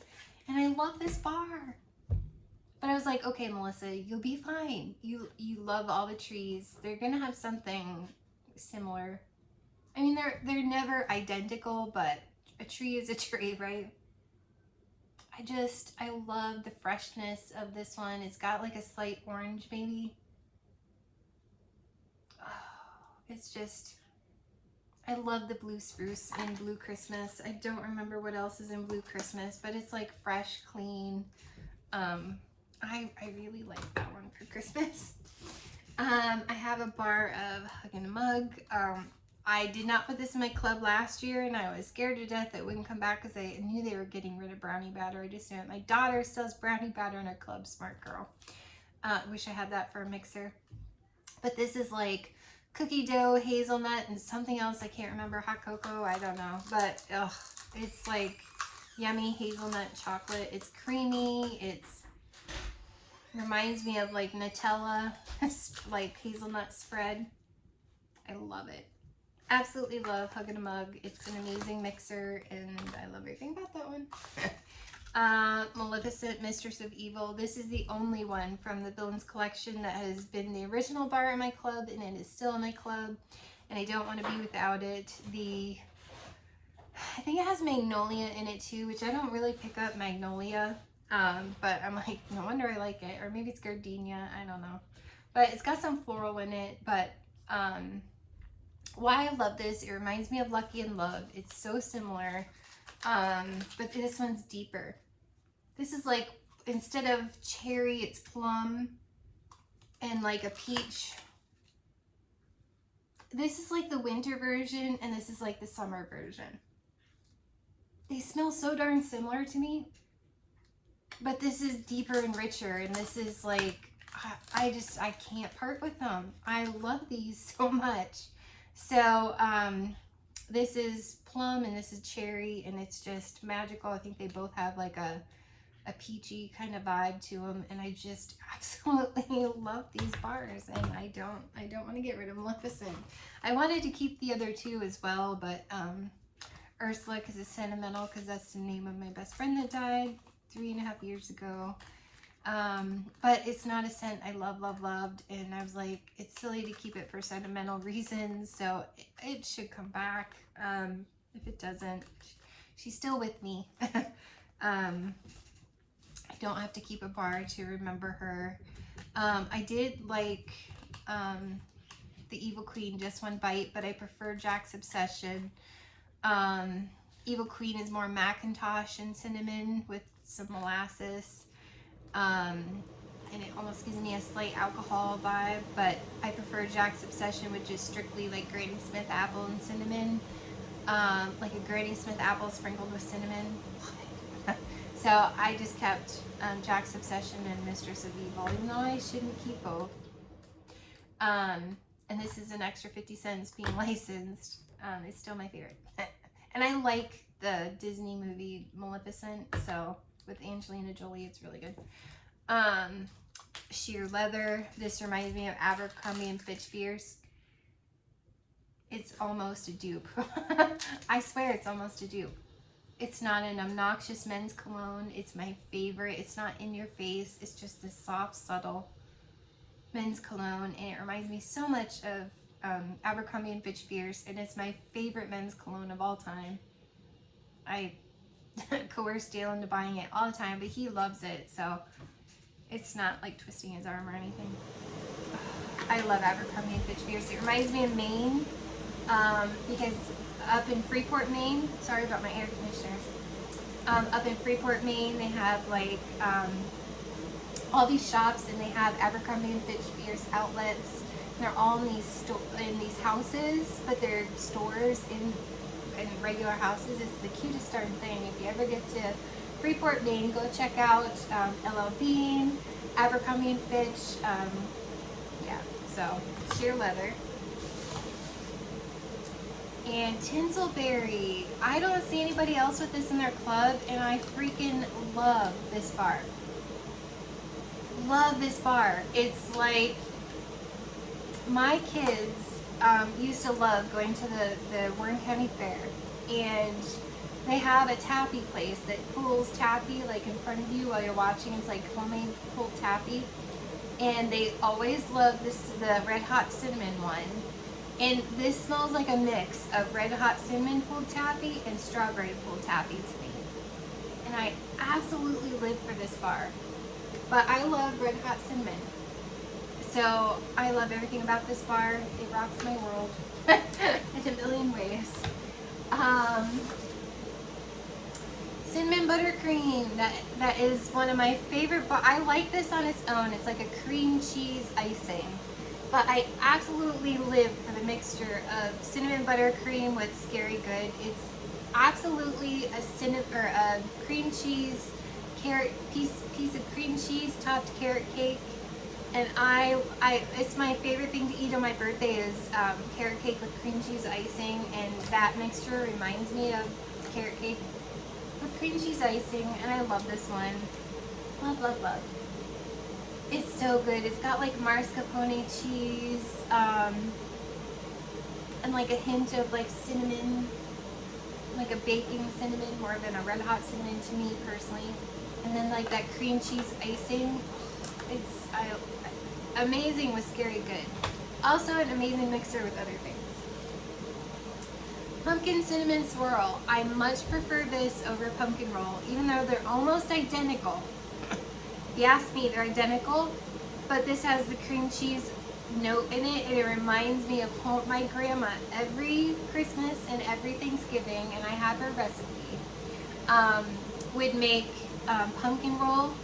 And I love this bar. But I was like, okay, Melissa, you'll be fine. You love all the trees. They're going to have something similar. I mean, they're never identical, but a tree is a tree, right? I love the freshness of this one. It's got like a slight orange maybe. Oh, it's just, I love the blue spruce in Blue Christmas. I don't remember what else is in Blue Christmas, but it's like fresh, clean. I really like that one for Christmas. I have a bar of Hug and a Mug. I did not put this in my club last year, and I was scared to death that it wouldn't come back because I knew they were getting rid of brownie batter. I just knew it. My daughter sells brownie batter in her club. Smart girl. Wish I had that for a mixer. But this is like cookie dough, hazelnut, and something else. I can't remember. Hot cocoa. I don't know. But it's like yummy hazelnut chocolate. It's creamy. It reminds me of like Nutella, like hazelnut spread. I love it. Absolutely love Hug and a Mug. It's an amazing mixer, and I love everything about that one. Maleficent, Mistress of Evil. This is the only one from the Villains collection that has been the original bar in my club, and it is still in my club, and I don't want to be without it. The I think it has magnolia in it too, which I don't really pick up magnolia. But I'm like, no wonder I like it. Or maybe it's gardenia, I don't know. But it's got some floral in it. But why I love this, it reminds me of Lucky in Love. It's so similar. But this one's deeper. This is like, instead of cherry, it's plum and like a peach. This is like the winter version, and this is like the summer version. They smell so darn similar to me, but this is deeper and richer, and this is like, I can't part with them. I love these so much. So this is plum and this is cherry, and it's just magical. I think they both have like a peachy kind of vibe to them, and I just absolutely love these bars, and I don't want to get rid of Maleficent. I wanted to keep the other two as well, but Ursula, because it's sentimental, because that's the name of my best friend that died 3.5 years ago. But it's not a scent I loved, and I was like, it's silly to keep it for sentimental reasons, so it should come back. If it doesn't, she's still with me. I don't have to keep a bar to remember her. I did like the Evil Queen, Just One Bite, but I prefer Jack's Obsession. Evil Queen is more Macintosh and cinnamon with some molasses. And it almost gives me a slight alcohol vibe, but I prefer Jack's Obsession, which is strictly like Granny Smith apple and cinnamon. Like a Granny Smith apple sprinkled with cinnamon. Love it. So I just kept Jack's Obsession and Mistress of Evil, even though I shouldn't keep both. And this is an extra 50 cents being licensed. It's still my favorite. And I like the Disney movie Maleficent, so with Angelina Jolie, it's really good. Sheer leather. This reminds me of Abercrombie and Fitch Fierce. It's almost a dupe. I swear it's almost a dupe. It's not an obnoxious men's cologne. It's my favorite. It's not in your face. It's just this soft, subtle men's cologne, and it reminds me so much of Abercrombie and Fitch Fierce, and it's my favorite men's cologne of all time. I coerce Dale into buying it all the time, but he loves it, so it's not like twisting his arm or anything. I love Abercrombie and Fitch Fierce. It reminds me of Maine, because up in Freeport, Maine, sorry about my air conditioners, up in Freeport, Maine, they have like all these shops, and they have Abercrombie and Fitch Fierce outlets. And they're all in these houses, but they're stores in regular houses. It's the cutest darn thing. If you ever get to Freeport, Maine, go check out LL Bean, Abercrombie and Fitch. Yeah, so sheer leather. And Tinselberry. I don't see anybody else with this in their club, and I freaking love this bar. Love this bar. It's like, my kids used to love going to the Warren County Fair, and they have a taffy place that pulls taffy like in front of you while you're watching. It's like homemade pulled taffy, and they always love the Red Hot Cinnamon one. And this smells like a mix of Red Hot Cinnamon pulled taffy and strawberry pulled taffy to me. And I absolutely live for this bar. But I love Red Hot Cinnamon. So I love everything about this bar. It rocks my world in a million ways. Cinnamon buttercream. That is one of my favorite. But I like this on its own. It's like a cream cheese icing. But I absolutely live for the mixture of cinnamon buttercream with Scary Good. It's absolutely a cream cheese carrot piece of cream cheese topped carrot cake, and it's my favorite thing to eat on my birthday is carrot cake with cream cheese icing, and that mixture reminds me of carrot cake with cream cheese icing, and I love this one. Love. It's so good. It's got like mascarpone cheese, and like a hint of like cinnamon, like a baking cinnamon more than a Red Hot cinnamon to me personally. And then like that cream cheese icing. It's amazing with Scary Good. Also an amazing mixer with other things. Pumpkin cinnamon swirl. I much prefer this over pumpkin roll, even though they're almost identical. If you ask me, they're identical, but this has the cream cheese note in it, and it reminds me of home, my grandma every Christmas and every Thanksgiving, and I have her recipe, would make pumpkin roll,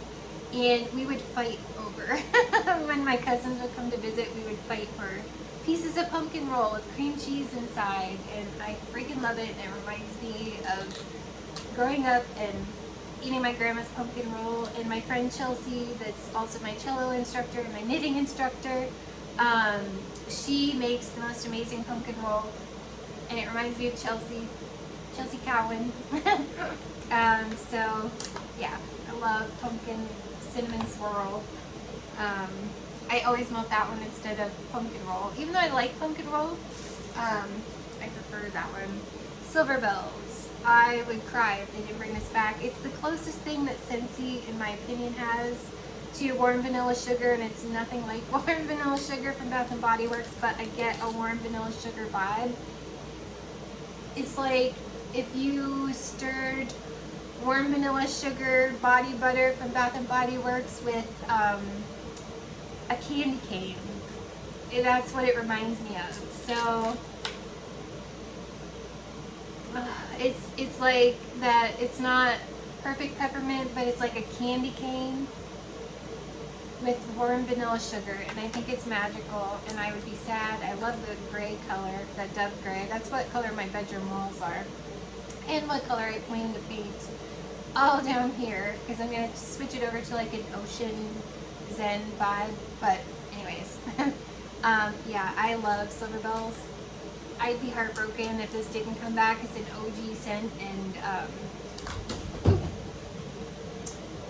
and we would fight over when my cousins would come to visit. We would fight for pieces of pumpkin roll with cream cheese inside, and I freaking love it. And it reminds me of growing up and eating my grandma's pumpkin roll. And my friend Chelsea, that's also my cello instructor and my knitting instructor, she makes the most amazing pumpkin roll, and it reminds me of Chelsea Cowan. So yeah, I love pumpkin cinnamon swirl. I always melt that one instead of pumpkin roll. Even though I like pumpkin roll, I prefer that one. Silver Bells. I would cry if they didn't bring this back. It's the closest thing that Scentsy, in my opinion, has to warm vanilla sugar, and it's nothing like warm vanilla sugar from Bath & Body Works, but I get a warm vanilla sugar vibe. It's like if you stirred warm vanilla sugar body butter from Bath & Body Works with a candy cane. That's what it reminds me of. So it's like that. It's not perfect peppermint, but it's like a candy cane with warm vanilla sugar, and I think it's magical, and I would be sad. I love the gray color, that dove gray. That's what color my bedroom walls are, and what color I plan to paint all down here, because I'm going to switch it over to like an ocean zen vibe. But anyways, yeah, I love Silver Bells. I'd be heartbroken if this didn't come back. It's an OG scent,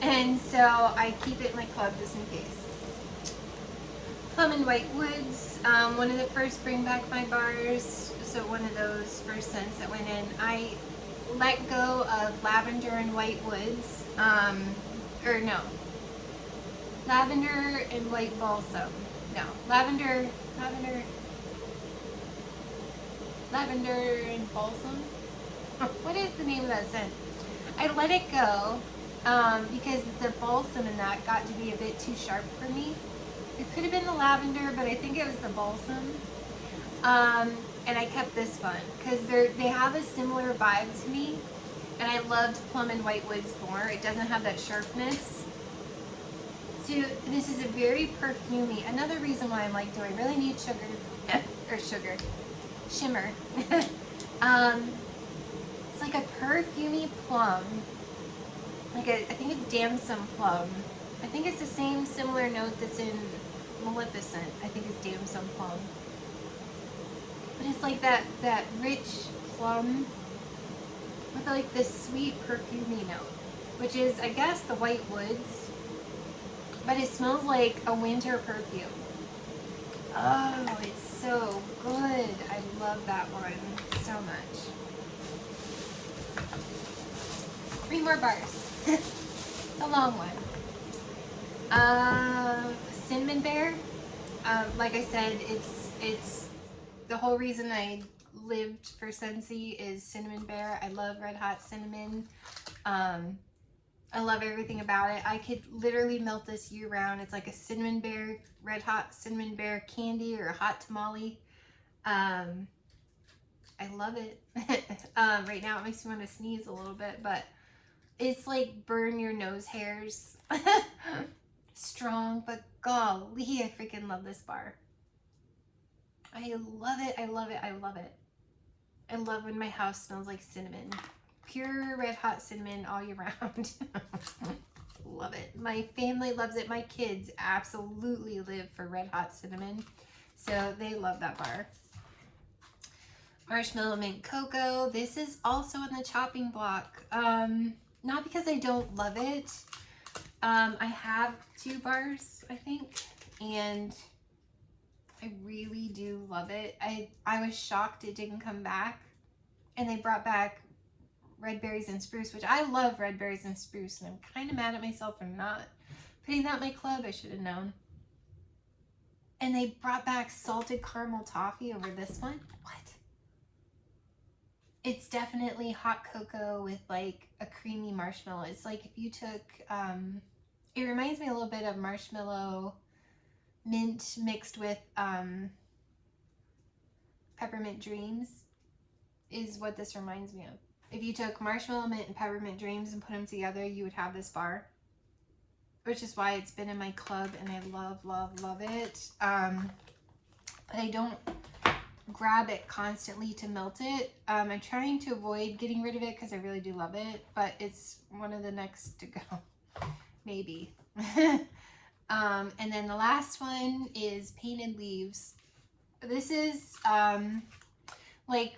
and so I keep it in my club just in case. Plum and White Woods, one of the first Bring Back My bars, so one of those first scents that went in. I let go of Lavender and White Woods, or no, Lavender and White Balsam. No, Lavender and Balsam? What is the name of that scent? I let it go because the balsam in that got to be a bit too sharp for me. It could have been the lavender, but I think it was the balsam. And I kept this one because they have a similar vibe to me, and I loved Plum and White Woods more. It doesn't have that sharpness. So this is a very perfumey. Another reason why I'm like, do I really need sugar? Or sugar. Shimmer. It's like a perfumey plum. Like I think it's damson plum. I think it's the same similar note that's in Maleficent. I think it's damson plum. But it's like that rich plum with like this sweet perfumey note, which is, I guess, the White Woods, but it smells like a winter perfume. Oh, it's so good. I love that one so much. 3 more bars. It's a long one. Cinnamon Bear. Like I said, it's the whole reason I lived for Scentsy is Cinnamon Bear. I love Red Hot Cinnamon. I love everything about it. I could literally melt this year round. It's like a Cinnamon Bear, Red Hot Cinnamon Bear candy or a hot tamale. I love it. Right now it makes me want to sneeze a little bit, but it's like burn your nose hairs. Strong, but golly, I freaking love this bar. I love it. I love it. I love it. I love when my house smells like cinnamon. Pure red hot cinnamon all year round. Love it. My family loves it. My kids absolutely live for red hot cinnamon. So they love that bar. Marshmallow Mint Cocoa. This is also on the chopping block. Not because I don't love it. I have 2 bars, I think, and I really do love it. I was shocked it didn't come back, and they brought back red berries and spruce, which I love red berries and spruce, and I'm kind of mad at myself for not putting that in my club. I should have known. And they brought back salted caramel toffee over this one. What? It's definitely hot cocoa with like a creamy marshmallow. It's like if you took, it reminds me a little bit of Marshmallow Mint mixed with Peppermint Dreams is what this reminds me of. If you took Marshmallow Mint and Peppermint Dreams and put them together, you would have this bar. Which is why it's been in my club and I love, love, love it. But I don't grab it constantly to melt it. I'm trying to avoid getting rid of it because I really do love it, but it's one of the next to go, maybe. And then the last one is Painted Leaves. This is like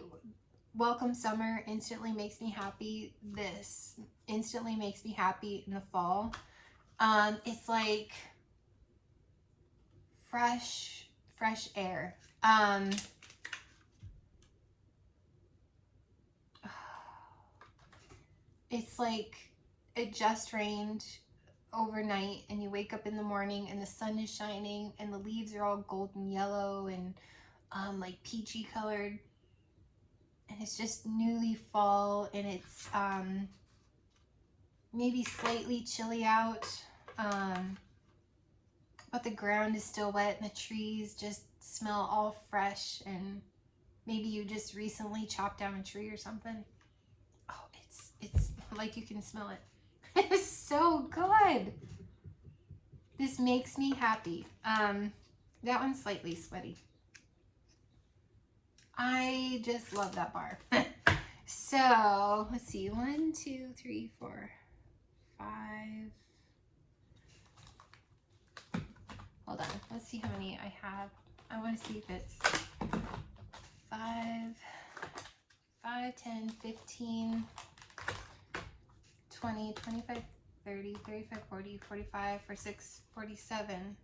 Welcome Summer instantly makes me happy. This instantly makes me happy in the fall. It's like fresh air. It's like it just rained overnight and you wake up in the morning and the sun is shining and the leaves are all golden yellow and like peachy colored, and it's just newly fall, and it's maybe slightly chilly out, but the ground is still wet and the trees just smell all fresh, and maybe you just recently chopped down a tree or something. Oh, it's like you can smell it. It's so good. This makes me happy. That one's slightly sweaty. I just love that bar. So let's see, 1, 2, 3, 4, 5. Hold on, let's see how many I have. I want to see if it's 5, 10, 15, 20, 25, 30, 35, 40, 45, 46, 47.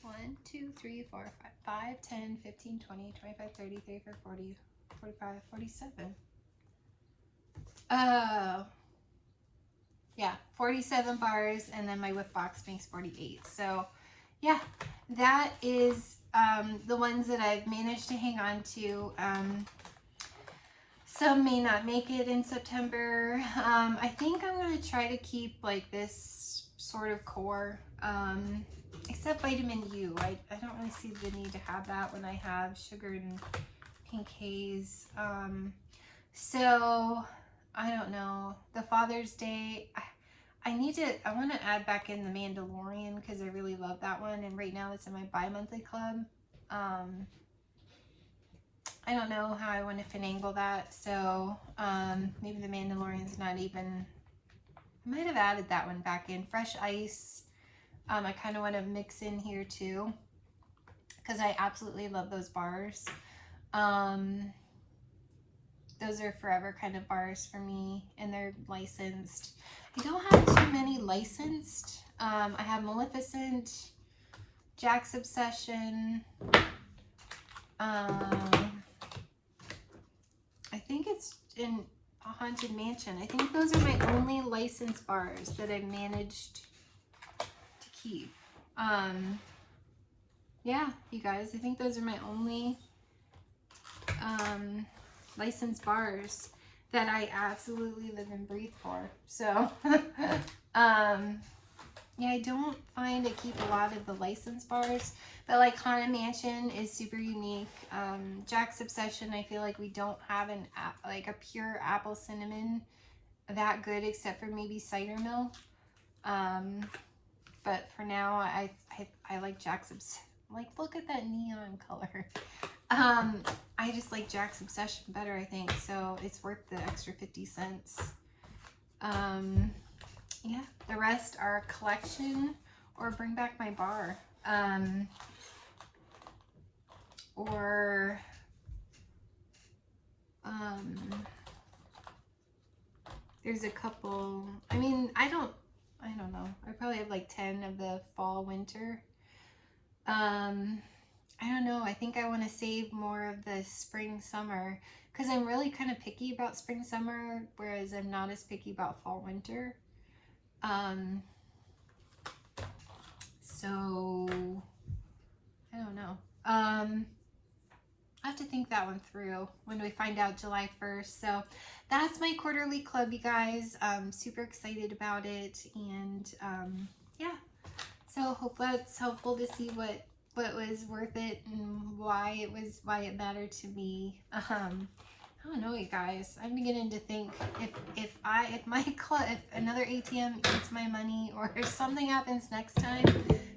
1, 2, 3, 4, 5, 10, 15, 20, 25, 30, 35, 40, 45, 47. Oh, yeah, 47 bars, and then my whip box makes 48. So yeah, that is the ones that I've managed to hang on to. Some may not make it in September. I think I'm going to try to keep like this sort of core, except vitamin U. I don't really see the need to have that when I have sugar and pink haze. So I don't know. The Father's Day, I want to add back in the Mandalorian because I really love that one. And right now it's in my bi-monthly club. I don't know how I want to finagle that. So maybe the Mandalorian's not even, I might have added that one back in. Fresh Ice. I kind of want to mix in here too because I absolutely love those bars. Those are forever kind of bars for me, and they're licensed. I don't have too many licensed. I have Maleficent, Jack's Obsession. I think it's in a Haunted Mansion. I think those are my only licensed bars that I've managed to keep. Yeah, you guys, I think those are my only licensed bars that I absolutely live and breathe for. So yeah, I don't find I keep a lot of the licensed bars, but like Haunted Mansion is super unique. Jack's Obsession, I feel like we don't have like a pure apple cinnamon that good, except for maybe cider mill. But for now, I like Jack's Obsession. Like, look at that neon color. I just like Jack's Obsession better, I think, so it's worth the extra 50 cents. Yeah, the rest are collection or bring back my bar. There's a couple, I mean, I don't know. I probably have like 10 of the fall, winter. I don't know. I think I want to save more of the spring, summer, because I'm really kind of picky about spring, summer, whereas I'm not as picky about fall, winter. So I don't know. think that one through when we find out July 1st. So that's my quarterly club, you guys. Super excited about it. And yeah, so hopefully it's helpful to see what was worth it and why it mattered to me. I don't know, you guys. I'm beginning to think if another ATM eats my money, or if something happens next time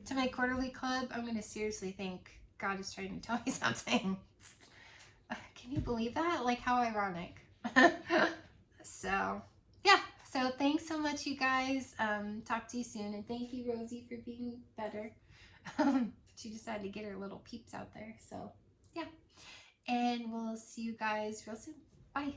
to my quarterly club, I'm gonna seriously think God is trying to tell me something. Can you believe that? Like, how ironic. So yeah. So thanks so much, you guys. Talk to you soon, and thank you, Rosie, for being better. She decided to get her little peeps out there. So yeah. And we'll see you guys real soon. Bye.